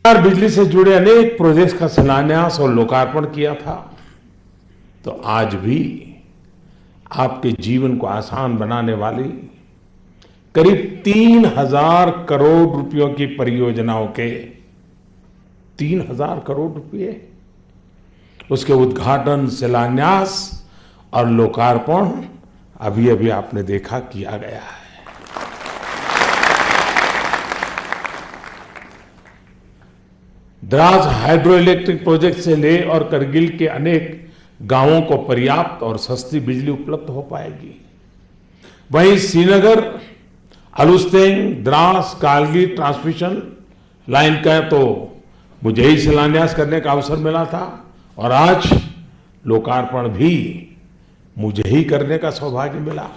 बिजली से जुड़े अनेक प्रोजेक्ट्स का शिलान्यास और लोकार्पण किया था। तो आज भी आपके जीवन को आसान बनाने वाली करीब 3,000 करोड़ रुपयों की परियोजनाओं के 3,000 करोड़ रुपए उसके उद्घाटन, शिलान्यास और लोकार्पण अभी अभी आपने देखा किया गया है। द्रास हाइड्रो इलेक्ट्रिक प्रोजेक्ट से लेह और करगिल के अनेक गांवों को पर्याप्त और सस्ती बिजली उपलब्ध हो पाएगी। वहीं श्रीनगर अलुस्तेंग द्रास कारगिल ट्रांसमिशन लाइन का तो मुझे ही शिलान्यास करने का अवसर मिला था और आज लोकार्पण भी मुझे ही करने का सौभाग्य मिला।